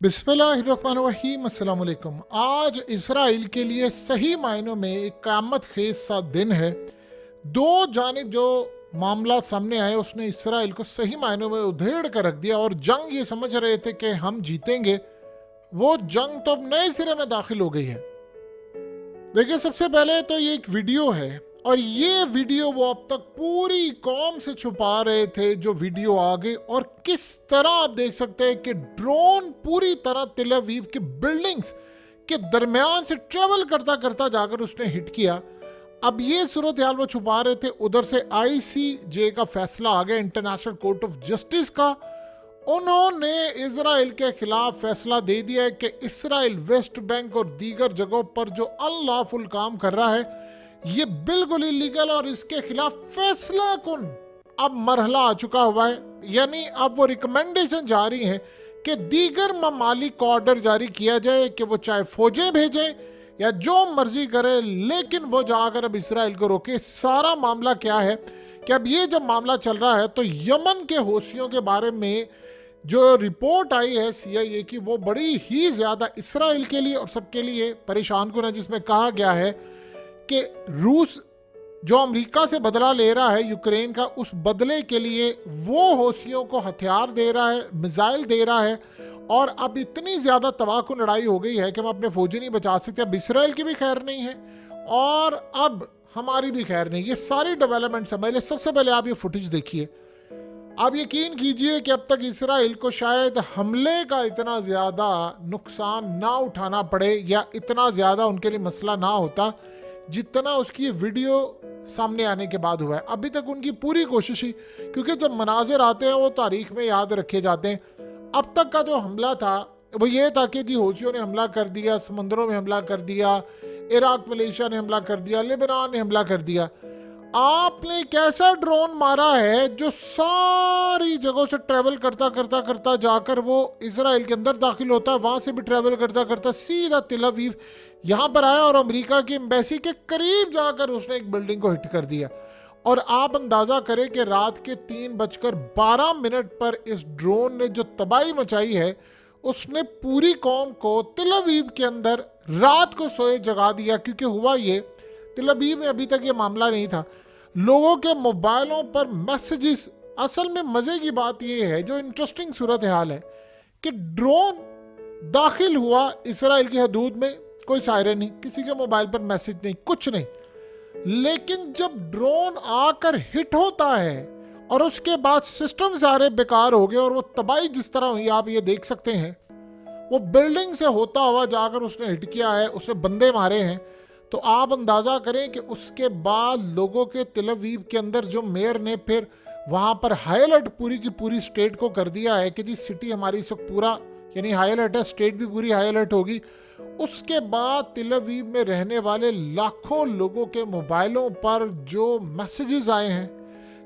बिस्मिल्लाहिर्रहमानिर्रहीम, अस्सलाम वालेकुम। आज इसराइल के लिए सही मायनों में एक क़यामत खेज सा दिन है। दो जानिब जो मामला सामने आए उसने इसराइल को सही मायनों में उधेड़ कर रख दिया और जंग ये समझ रहे थे कि हम जीतेंगे, वो जंग तो अब नए सिरे में दाखिल हो गई है। देखिए, सबसे पहले तो ये एक वीडियो है और ये वीडियो वो अब तक पूरी कौम से छुपा रहे थे। जो वीडियो आ गई और किस तरह आप देख सकते हैं कि ड्रोन पूरी तरह तेल अवीव की बिल्डिंग्स के दरमियान से ट्रेवल करता करता जाकर उसने हिट किया। अब ये सूरत हाल वो छुपा रहे थे। उधर से आईसीजे का फैसला आ गया, इंटरनेशनल कोर्ट ऑफ जस्टिस का। उन्होंने इसराइल के खिलाफ फैसला दे दिया है कि इसराइल वेस्ट बैंक और दीगर जगहों पर जो अनलॉफुल काम कर रहा है ये बिल्कुल इलीगल और इसके खिलाफ फैसला कुन अब मरहला आ चुका हुआ है। यानी अब वो रिकमेंडेशन जारी है कि दीगर ममालिक को ऑर्डर जारी किया जाए कि वो चाहे फौजें भेजें या जो मर्जी करे, लेकिन वो जाकर अब इसराइल को रोके। सारा मामला क्या है कि अब ये जब मामला चल रहा है तो यमन के हौसियों के बारे में जो रिपोर्ट आई है CIA की, वो बड़ी ही ज़्यादा इसराइल के लिए और सबके लिए परेशान कुन है, जिसमें कहा गया है कि रूस जो अमेरिका से बदला ले रहा है यूक्रेन का, उस बदले के लिए वो हौसियों को हथियार दे रहा है, मिसाइल दे रहा है। और अब इतनी ज़्यादा तबाहकुन लड़ाई हो गई है कि हम अपने फौजी नहीं बचा सकते। अब इसराइल की भी खैर नहीं है और अब हमारी भी खैर नहीं। ये सारी डेवलपमेंट समझ ले। सबसे पहले आप ये फुटेज देखिए। आप यकीन कीजिए कि अब तक इसराइल को शायद हमले का इतना ज़्यादा नुकसान ना उठाना पड़े या इतना ज़्यादा उनके लिए मसला ना होता जितना उसकी वीडियो सामने आने के बाद हुआ है। अभी तक उनकी पूरी कोशिश ही, क्योंकि जब मनाजिर आते हैं वो तारीख में याद रखे जाते हैं। अब तक का जो हमला था वो ये था कि जी हौसियों ने हमला कर दिया, समंदरों में हमला कर दिया, इराक मलेशिया ने हमला कर दिया, लेबनान ने हमला कर दिया। आपने कैसा ड्रोन मारा है जो सारी जगहों से ट्रेवल करता करता करता जाकर वो इसराइल के अंदर दाखिल होता है, वहां से भी ट्रेवल करता करता सीधा तेल अवीव यहाँ पर आया और अमेरिका की एम्बेसी के करीब जाकर उसने एक बिल्डिंग को हिट कर दिया। और आप अंदाजा करें कि रात के 3:12 पर इस ड्रोन ने जो तबाही मचाई है, उसने पूरी कौम को तेल अवीव के अंदर रात को सोए जगा दिया। क्योंकि हुआ ये, तेल अवीव में अभी तक ये मामला नहीं था, लोगों के मोबाइलों पर मैसेजेस। असल में मजे की बात यह है, जो इंटरेस्टिंग सूरत हाल है, कि ड्रोन दाखिल हुआ इसराइल की हदूद में, कोई सायरन नहीं, किसी के मोबाइल पर मैसेज नहीं, कुछ नहीं। लेकिन जब ड्रोन आकर हिट होता है और उसके बाद सिस्टम सारे बेकार हो गए और वो तबाही जिस तरह हुई आप ये देख सकते हैं। वो बिल्डिंग से होता हुआ जाकर उसने हिट किया है, उसने बंदे मारे हैं। तो आप अंदाज़ा करें कि उसके बाद लोगों के तेल अवीव के अंदर जो मेयर ने फिर वहाँ पर हाई अलर्ट पूरी की पूरी स्टेट को कर दिया है कि जी सिटी हमारी इस वक्त पूरा यानी हाई अलर्ट है, स्टेट भी पूरी हाई अलर्ट होगी। उसके बाद तेल अवीव में रहने वाले लाखों लोगों के मोबाइलों पर जो मैसेजेस आए हैं,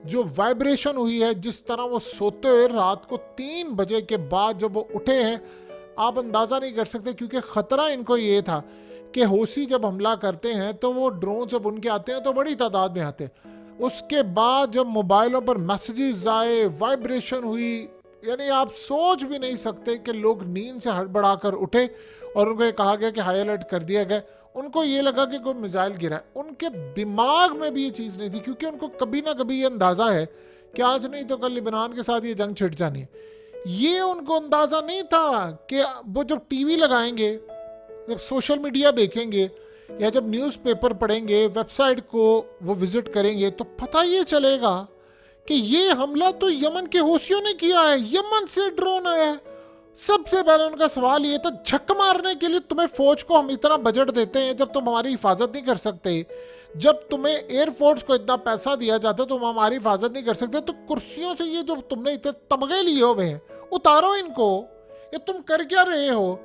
जो वाइब्रेशन हुई है, जिस तरह वो सोते हुए रात को 3 बजे के बाद जब वो उठे हैं, आप अंदाज़ा नहीं कर सकते। क्योंकि ख़तरा इनको ये था कि हौसी जब हमला करते हैं तो वो ड्रोन जब उनके आते हैं तो बड़ी तादाद में आते हैं। उसके बाद जब मोबाइलों पर मैसेजेस आए, वाइब्रेशन हुई, यानी आप सोच भी नहीं सकते कि लोग नींद से हड़बड़ा कर उठे और उनको ये कहा गया कि हाई अलर्ट कर दिया गया। उनको ये लगा कि कोई मिसाइल गिरा है। उनके दिमाग में भी ये चीज़ नहीं थी, क्योंकि उनको कभी ना कभी ये अंदाज़ा है कि आज नहीं तो कल लिबनान के साथ ये जंग छिड़ जानी है। ये उनको अंदाज़ा नहीं था कि वो जब टीवी लगाएंगे, जब सोशल मीडिया देखेंगे या जब न्यूज़पेपर पढ़ेंगे, वेबसाइट को वो विज़िट करेंगे, तो पता ये चलेगा कि ये हमला तो यमन के हौसियों ने किया है, यमन से ड्रोन आया है। सबसे पहले उनका सवाल ये था, झक मारने के लिए तुम्हें फौज को हम इतना बजट देते हैं जब तुम हमारी हिफाजत नहीं कर सकते, जब तुम्हें एयरफोर्स को इतना पैसा दिया जाता है तुम हमारी हिफाजत नहीं कर सकते, तो कुर्सियों से ये जो तुमने इतने तमगे लिए हुए हैं उतारो इनको। ये तुम कर क्या रहे हो?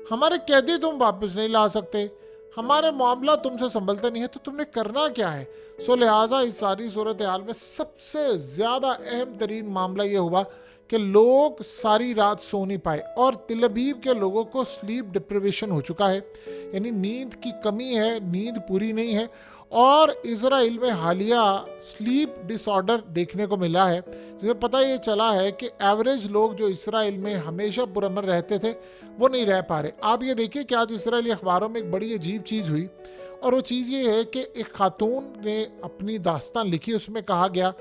हमारे कैदी तुम वापस नहीं ला सकते, हमारे मामला तुमसे संभलते नहीं है, तो तुमने करना क्या है? सो लिहाजा इस सारी सूरत हाल में सबसे ज़्यादा अहम तरीन मामला ये हुआ कि लोग सारी रात सो नहीं पाए और तेल अवीव के लोगों को स्लीप डिप्रिवेशन हो चुका है, यानी नींद की कमी है, नींद पूरी नहीं है। और इसराइल में हालिया स्लीप डिसऑर्डर देखने को मिला है, जिसे पता ये चला है कि एवरेज लोग जो इसराइल में हमेशा पुरअमन रहते थे वो नहीं रह पा रहे। आप ये देखिए कि आज इसराइली अखबारों में एक बड़ी अजीब चीज़ हुई, और वो चीज़ ये है कि एक खातून ने अपनी दास्तान लिखी, उसमें कहा गया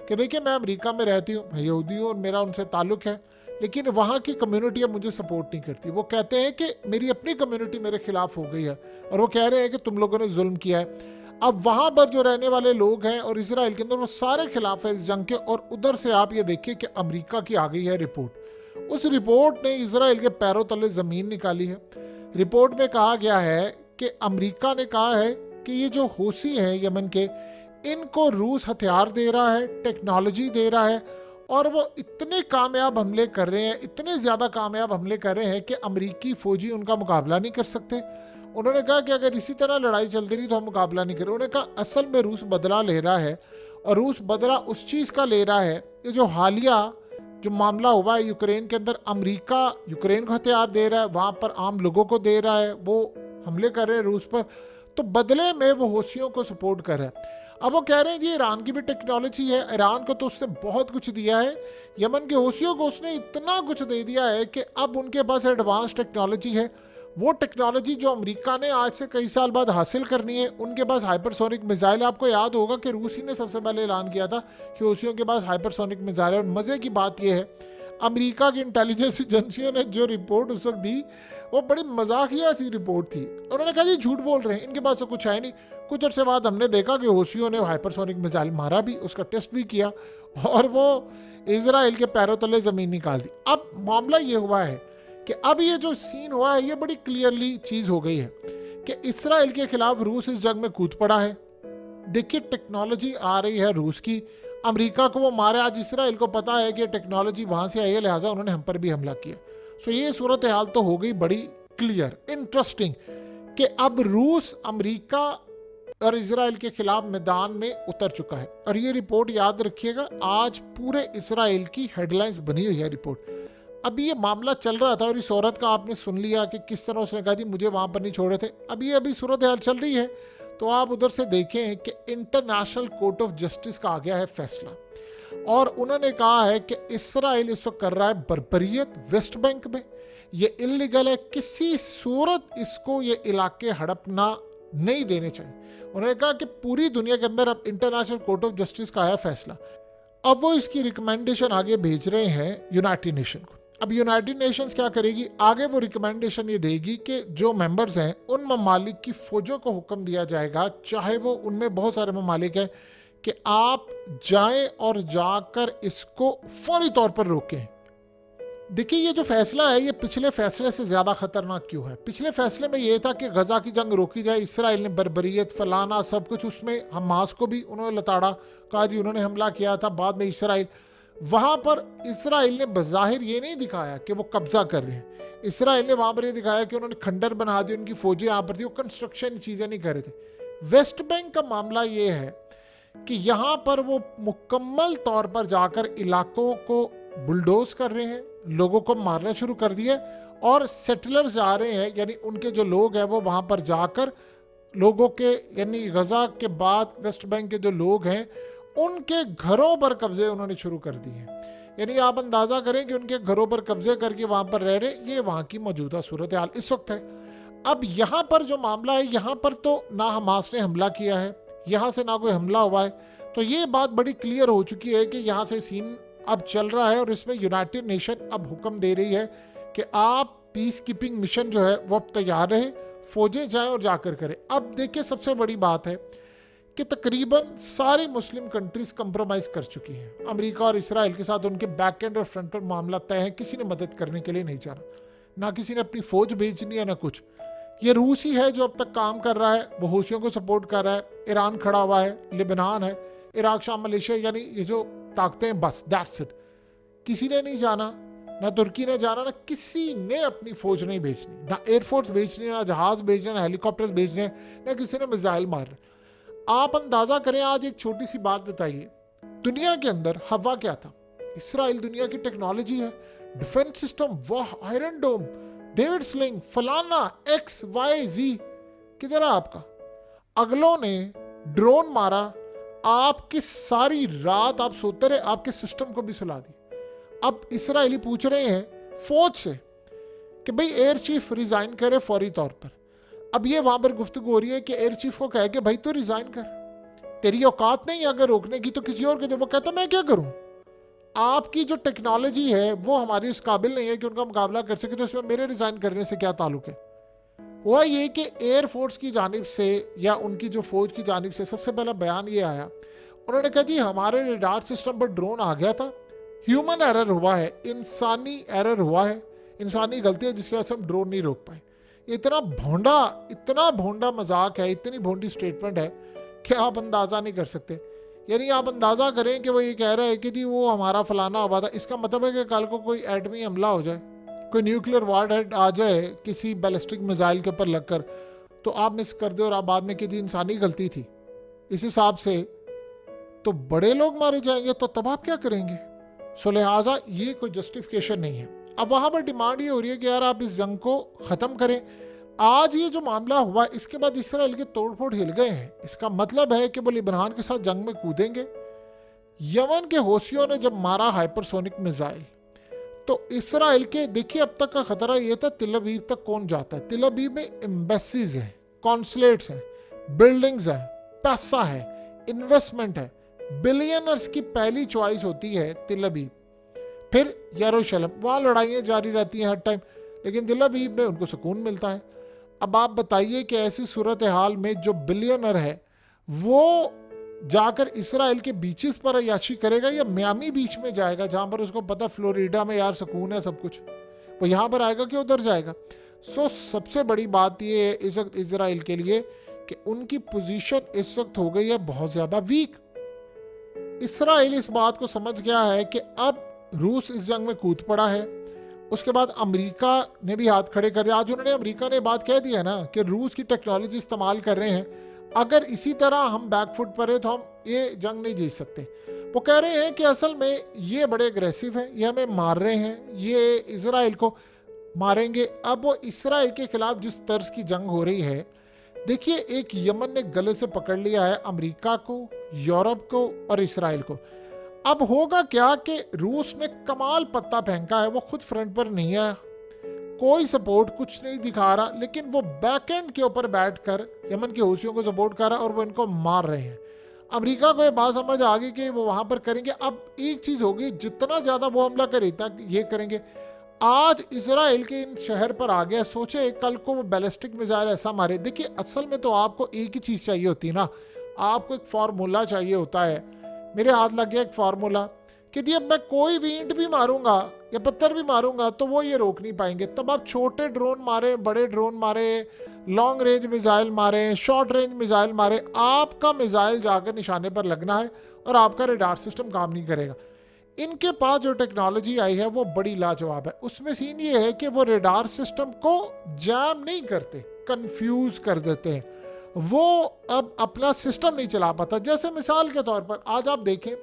कि देखिए मैं अमेरिका में रहती हूँ, मैं यहूदी हूँ और मेरा उनसे ताल्लुक़ है, लेकिन वहाँ की कम्युनिटी अब मुझे सपोर्ट नहीं करती। वो कहते हैं कि मेरी अपनी कम्युनिटी मेरे खिलाफ हो गई है, और वो कह रहे हैं कि तुम लोगों ने जुल्म किया है। अब वहाँ पर जो रहने वाले लोग हैं और इसराइल के अंदर, वो सारे खिलाफ है इस जंग के। और उधर से आप ये देखिए कि अमेरिका की आ गई है रिपोर्ट। उस रिपोर्ट ने इसराइल के पैरों तले ज़मीन निकाली है। रिपोर्ट में कहा गया है कि अमेरिका ने कहा है कि ये जो हूसी हैं यमन के, इनको रूस हथियार दे रहा है, टेक्नोलॉजी दे रहा है, और वो इतने कामयाब हमले कर रहे हैं, इतने ज़्यादा कामयाब हमले कर रहे हैं कि अमेरिकी फ़ौजी उनका मुकाबला नहीं कर सकते। उन्होंने कहा कि अगर इसी तरह लड़ाई चलती रही तो हम मुकाबला नहीं करें। उन्होंने कहा असल में रूस बदला ले रहा है, और रूस बदला उस चीज़ का ले रहा है, ये जो हालिया जो मामला हुआ है यूक्रेन के अंदर, अमेरिका यूक्रेन को हथियार दे रहा है, वहाँ पर आम लोगों को दे रहा है, वो हमले कर रहे हैं रूस पर, तो बदले में वो हूसियों को सपोर्ट कर रहा है। अब वो कह रहे हैं जी ईरान की भी टेक्नोलॉजी है, ईरान को तो उसने बहुत कुछ दिया है, यमन के हूसियों को उसने इतना कुछ दे दिया है कि अब उनके पास एडवांस टेक्नोलॉजी है। वो टेक्नोलॉजी जो अमेरिका ने आज से कई साल बाद हासिल करनी है, उनके पास हाइपरसोनिक मिसाइल। आपको याद होगा कि रूसी ने सबसे पहले ऐलान किया था कि हूसियों के पास हाइपरसोनिक मिसाइल है। और मज़े की बात यह है, अमेरिका की इंटेलिजेंस एजेंसियों ने जो रिपोर्ट उस वक्त दी वो बड़ी मजाकिया सी रिपोर्ट थी। उन्होंने कहा जी झूठ बोल रहे हैं, इनके पास तो कुछ है नहीं। कुछ अर्से बाद हमने देखा कि हूसियों ने हाइपरसोनिक मिसाइल मारा भी, उसका टेस्ट भी किया, और वो इसराइल के पैरों तले ज़मीन निकाल दी। अब मामला ये हुआ है कि अब ये जो सीन हुआ है, ये बड़ी क्लियरली चीज़ हो गई है कि इसराइल के खिलाफ रूस इस जंग में कूद पड़ा है। देखिए टेक्नोलॉजी आ रही है रूस की, अमेरिका को वो मारे। आज इसराइल को पता है कि टेक्नोलॉजी वहाँ से आई है, लिहाजा उन्होंने हम पर भी हमला किया। सो ये सूरत हाल तो हो गई बड़ी क्लियर, इंटरेस्टिंग, कि अब रूस अमेरिका और इसराइल के खिलाफ मैदान में उतर चुका है। और ये रिपोर्ट याद रखिएगा, आज पूरे इसराइल की हेडलाइंस बनी हुई है रिपोर्ट। अभी ये मामला चल रहा था और इस औरत का आपने सुन लिया कि किस तरह उसने कहा थी मुझे वहाँ पर नहीं छोड़े थे। अभी सूरत हाल चल रही है, तो आप उधर से देखें कि इंटरनेशनल कोर्ट ऑफ जस्टिस का आ गया है फैसला, और उन्होंने कहा है कि इसराइल इस वक्त कर रहा है बर्बरियत वेस्ट बैंक में, ये इलीगल है, किसी सूरत इसको ये इलाके हड़पना नहीं देने चाहिए। उन्होंने कहा कि पूरी दुनिया के अंदर अब इंटरनेशनल कोर्ट ऑफ जस्टिस का आया फैसला। अब वो इसकी रिकमेंडेशन आगे भेज रहे हैं यूनाइटेड नेशन को। अब यूनाइटेड नेशंस क्या करेगी आगे, वो रिकमेंडेशन ये देगी कि जो मेंबर्स हैं उन ममालिक की फौजों को हुक्म दिया जाएगा, चाहे वो उनमें बहुत सारे ममालिक हैं, कि आप जाएं और जाकर इसको फौरी तौर पर रोकें। देखिए ये जो फैसला है ये पिछले फैसले से ज़्यादा खतरनाक क्यों है? पिछले फैसले में ये था कि गजा की जंग रोकी जाए, इसराइल ने बर्बरियत फलाना सब कुछ, उसमें हमास को भी उन्होंने लताड़ा, कहा जी उन्होंने हमला किया था, बाद में इसराइल, वहाँ पर इसराइल ने बज़ाहिर ये नहीं दिखाया कि वो कब्जा कर रहे हैं। इसराइल ने वहाँ पर ये दिखाया कि उन्होंने खंडर बना दी, उनकी फौजें यहाँ पर थी, वो कंस्ट्रक्शन चीज़ें नहीं कर रहे थे। वेस्ट बैंक का मामला ये है कि यहाँ पर वो मुकम्मल तौर पर जाकर इलाकों को बुलडोज कर रहे हैं, लोगों को मारना शुरू कर दिया, और सेटलर्स आ रहे हैं, यानी उनके जो लोग हैं वो वहाँ पर जाकर लोगों के, यानी गजा के बाद वेस्ट बैंक के जो लोग हैं उनके घरों पर कब्जे उन्होंने शुरू कर दिए हैं। यानी आप अंदाज़ा करें कि उनके घरों पर कब्जे करके वहाँ पर रह रहे, ये वहाँ की मौजूदा सूरत हाल इस वक्त है। अब यहाँ पर जो मामला है, यहाँ पर तो ना हमास ने हमला किया है, यहाँ से ना कोई हमला हुआ है, तो ये बात बड़ी क्लियर हो चुकी है कि यहाँ से सीन अब चल रहा है, और इसमें यूनाइटेड नेशन अब हुक्म दे रही है कि आप पीस कीपिंग मिशन जो है वो अब तैयार रहे, फौजें जाएं और जाकर करें। अब देखिए सबसे बड़ी बात है कि तकरीबन सारी मुस्लिम कंट्रीज कंप्रोमाइज़ कर चुकी हैं। अमेरिका और इसराइल के साथ उनके बैक एंड और फ्रंट पर मामला तय है, किसी ने मदद करने के लिए नहीं जाना, ना किसी ने अपनी फौज भेजनी है ना कुछ। ये रूस ही है जो अब तक काम कर रहा है, वो हूसियों को सपोर्ट कर रहा है, ईरान खड़ा हुआ है, लिबनान है, इराक, शाम, मलेशिया, यानी ये जो ताकतें हैं, बस दैट्स इट। किसी ने नहीं जाना, ना तुर्की ने जाना, ना किसी ने अपनी फौज नहीं भेजनी, ना एयरफोर्स भेजनी, ना जहाज भेजने, ना हेलीकॉप्टर्स भेजने, ना किसी ने मिसाइल मारना। आप अंदाजा करें, आज एक छोटी सी बात बताइए, दुनिया के अंदर हवा क्या था? इसराइल दुनिया की टेक्नोलॉजी है, डिफेंस सिस्टम, वाह, आयरन डोम, डेविड स्लिंग, फलाना, XYZ, किधर है आपका? अगलों ने ड्रोन मारा, आपकी सारी रात आप सोते रहे, आपके सिस्टम को भी सुला दी। अब इसराइली पूछ रहे हैं फौज से कि भाई एयर चीफ रिजाइन करे फौरी तौर पर। अब ये वहां पर गुफ्तगू हो रही है कि एयर चीफ को कहे कि भाई तो रिजाइन कर, तेरी औकात नहीं अगर रोकने की तो किसी और के दे। वो कहता मैं क्या करूं, आपकी जो टेक्नोलॉजी है वो हमारी उस काबिल नहीं है कि उनका मुकाबला कर सके, तो इसमें मेरे रिजाइन करने से क्या ताल्लुक है। हुआ ये कि एयरफोर्स की जानिब से या उनकी जो फौज की जानिब से सबसे पहला बयान ये आया, उन्होंने कहा जी हमारे रडार सिस्टम पर ड्रोन आ गया था, ह्यूमन एरर हुआ है, इंसानी एरर हुआ है, इंसानी गलती है जिसकी वजह से हम ड्रोन नहीं रोक पाए। इतना भोंडा मजाक है, इतनी भोंडी स्टेटमेंट है कि आप अंदाज़ा नहीं कर सकते। यानी आप अंदाज़ा करें कि वो ये कह रहा है कि जी वो हमारा फलाना हुआ था, इसका मतलब है कि कल को कोई एटमी हमला हो जाए, कोई न्यूक्लियर वार आ जाए किसी बैलिस्टिक मिसाइल के ऊपर लगकर, तो आप मिस कर दे और आप बाद में कि जी इंसानी गलती थी। इस हिसाब से तो बड़े लोग मारे जाएंगे, तो तब आप क्या करेंगे। सो लिहाजा ये कोई जस्टिफिकेशन नहीं है। अब वहाँ पर डिमांड ये हो रही है कि यार आप इस जंग को ख़त्म करें। आज ये जो मामला हुआ इसके बाद इसराइल के तोड़ फोड़ हिल गए हैं, इसका मतलब है कि वो लिबनान के साथ जंग में कूदेंगे। यमन के हौसियों ने जब मारा हाइपरसोनिक मिसाइल, तो इसराइल के देखिए अब तक का खतरा ये था तिल अवीव तक कौन जाता है। तिल अवीव में एम्बेसीज हैं, कॉन्सुलेट्स हैं, बिल्डिंग्स हैं, पैसा है, इन्वेस्टमेंट है। बिलियनर्स की पहली चॉइस होती है तिल अवीव, फिर यरूशलेम। वहाँ लड़ाइयाँ जारी रहती हैं हर टाइम, लेकिन तिल अवीव में उनको सुकून मिलता है। अब आप बताइए कि ऐसी सूरत हाल में जो बिलियनर है वो जाकर इसराइल के बीचेस पर अय्याशी करेगा या मियामी बीच में जाएगा जहां पर उसको पता फ्लोरिडा में यार सुकून है सब कुछ, वो यहां पर आएगा कि उधर जाएगा। सो सबसे बड़ी बात ये है इस वक्त इसराइल के लिए कि उनकी पोजीशन इस वक्त हो गई है बहुत ज्यादा वीक। इसराइल इस बात को समझ गया है कि अब रूस इस जंग में कूद पड़ा है। उसके बाद अमेरिका ने भी हाथ खड़े कर दिया। आज उन्होंने अमेरिका ने बात कह दी है ना कि रूस की टेक्नोलॉजी इस्तेमाल कर रहे हैं, अगर इसी तरह हम बैकफुट पर है तो हम ये जंग नहीं जीत सकते। वो कह रहे हैं कि असल में ये बड़े अग्रेसिव हैं, ये हमें मार रहे हैं, ये इसराइल को मारेंगे। अब वो इसराइल के खिलाफ जिस तर्ज की जंग हो रही है, देखिए एक यमन ने गले से पकड़ लिया है अमेरिका को, यूरोप को और इसराइल को। अब होगा क्या कि रूस ने कमाल पत्ता फेंका है, वो खुद फ्रंट पर नहीं आया, कोई सपोर्ट कुछ नहीं दिखा रहा, लेकिन वो बैकएंड के ऊपर बैठकर यमन के हूसियों को सपोर्ट कर रहा है और वो इनको मार रहे हैं। अमेरिका को ये बात समझ आ गई कि वो वहां पर करेंगे। अब एक चीज होगी, जितना ज्यादा वो हमला करे तक ये करेंगे। आज इसराइल के इन शहर पर आ गया, सोचे कल को वो बैलिस्टिक मिसाइल ऐसा मारे। देखिए असल में तो आपको एक ही चीज चाहिए होती है ना, आपको एक फार्मूला चाहिए होता है। मेरे हाथ लग गया एक फार्मूला कि दी अब मैं कोई भी ईंट भी मारूंगा या पत्थर भी मारूंगा तो वो ये रोक नहीं पाएंगे। तब आप छोटे ड्रोन मारे, बड़े ड्रोन मारे, लॉन्ग रेंज मिसाइल मारे, शॉर्ट रेंज मिसाइल मारे, आपका मिसाइल जाकर निशाने पर लगना है और आपका रडार सिस्टम काम नहीं करेगा। इनके पास जो टेक्नोलॉजी आई है वो बड़ी लाजवाब है। उसमें सीन ये है कि वो रडार सिस्टम को जैम नहीं करते, कंफ्यूज कर देते हैं। वो अब अपना सिस्टम नहीं चला पाता। जैसे मिसाल के तौर पर आज आप देखें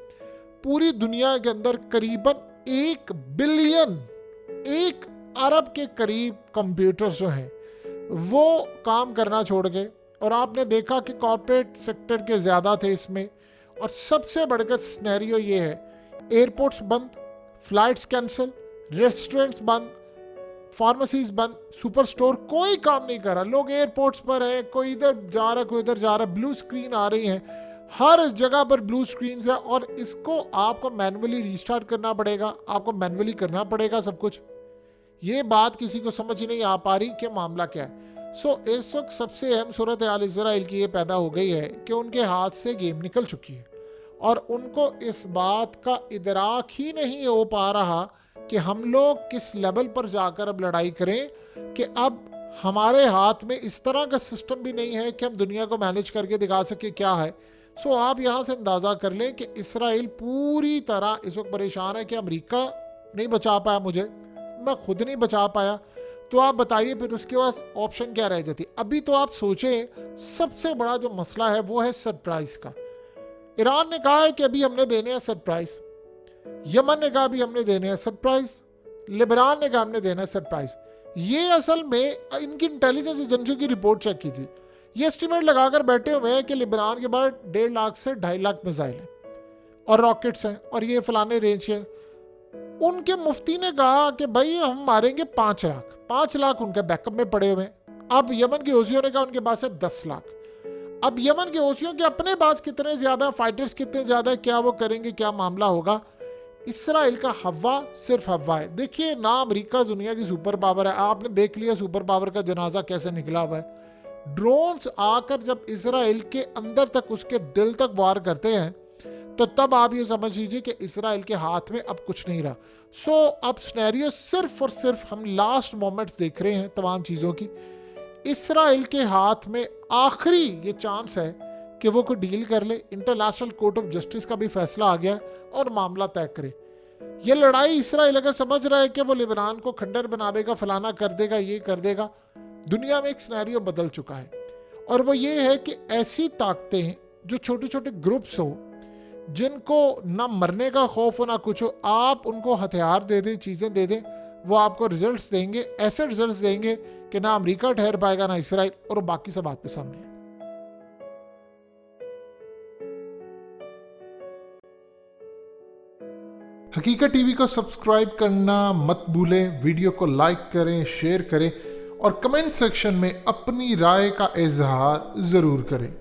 पूरी दुनिया के अंदर करीबन 1 बिलियन, 1 अरब के करीब कंप्यूटर्स जो हैं वो काम करना छोड़ गए। और आपने देखा कि कॉर्पोरेट सेक्टर के ज़्यादा थे इसमें। और सबसे बढ़कर सिनेरियो ये है, एयरपोर्ट्स बंद, फ्लाइट्स कैंसिल, रेस्टोरेंट्स बंद, फार्मेसीज बंद, सुपर स्टोर कोई काम नहीं कर रहा। लोग एयरपोर्ट्स पर हैं, कोई इधर जा रहा है, कोई इधर जा रहा है, ब्लू स्क्रीन आ रही हैं, हर जगह पर ब्लू स्क्रीन है। और इसको आपको मैनुअली रीस्टार्ट करना पड़ेगा, आपको मैनुअली करना पड़ेगा सब कुछ। ये बात किसी को समझ नहीं आ पा रही कि मामला क्या है। सो इस वक्त सबसे अहम सूरत हाल इसराइल की ये पैदा हो गई है कि उनके हाथ से गेम निकल चुकी है और उनको इस बात का इदराक ही नहीं हो पा रहा कि हम लोग किस लेवल पर जाकर अब लड़ाई करें, कि अब हमारे हाथ में इस तरह का सिस्टम भी नहीं है कि हम दुनिया को मैनेज करके दिखा सके क्या है। सो आप यहाँ से अंदाज़ा कर लें कि इसराइल पूरी तरह इस वक्त परेशान है कि अमेरिका नहीं बचा पाया मुझे, मैं खुद नहीं बचा पाया, तो आप बताइए फिर उसके पास ऑप्शन क्या रह जाती। अभी तो आप सोचें सबसे बड़ा जो मसला है वो है सरप्राइज का। ईरान ने कहा है कि अभी हमने देने हैं सरप्राइज, यमन ने कहा अभी हमने देने हैं सरप्राइज, लिबनान ने कहा हमने देना है सरप्राइज। ये असल में इनकी इंटेलिजेंस एजेंसियों की रिपोर्ट चेक कीजिए, ये एस्टिमेट लगाकर बैठे हुए हैं कि लेबनान के बाद 1.5 लाख से 2.5 लाख मिसाइल हैं और रॉकेट्स हैं और ये फलाने रेंज के। उनके मुफ्ती ने कहा कि भाई हम मारेंगे 5 लाख उनके बैकअप में पड़े हुए हैं। अब यमन के हौसियों ने कहा उनके पास है 10 लाख। अब यमन के हौसियों के अपने पास कितने ज़्यादा फाइटर्स, कितने ज़्यादा, क्या वो करेंगे, क्या मामला होगा। इसराइल का हवा सिर्फ हवा है। देखिए ना, अमेरिका दुनिया की सुपर पावर है, आपने देख लिया सुपर पावर का जनाजा कैसे निकला हुआ है। ड्रोन्स आकर जब इसराइल के अंदर तक, उसके दिल तक वार करते हैं, तो तब आप ये समझ लीजिए कि इसराइल के हाथ में अब कुछ नहीं रहा। सो अब सिनेरियो सिर्फ और सिर्फ हम लास्ट मोमेंट्स देख रहे हैं तमाम चीज़ों की। इसराइल के हाथ में आखिरी ये चांस है कि वो कोई डील कर ले। इंटरनेशनल कोर्ट ऑफ जस्टिस का भी फैसला आ गया और मामला तय करे। ये लड़ाई इसराइल अगर समझ रहा है कि वो लेबनान को खंडर बना देगा, फलाना कर देगा, ये कर देगा, दुनिया में एक सिनेरियो बदल चुका है। और वो ये है कि ऐसी ताकतें जो छोटे छोटे ग्रुप्स हो, जिनको ना मरने का खौफ हो ना कुछ हो, आप उनको हथियार दे दें, चीज़ें दे दें, वो आपको रिजल्ट्स देंगे, ऐसे रिजल्ट्स देंगे कि ना अमेरिका ठहर पाएगा ना इसराइल, और बाकी सब आपके सामने है। हकीकत टीवी को सब्सक्राइब करना मत भूलें, वीडियो को लाइक करें, शेयर करें और कमेंट सेक्शन में अपनी राय का इजहार ज़रूर करें।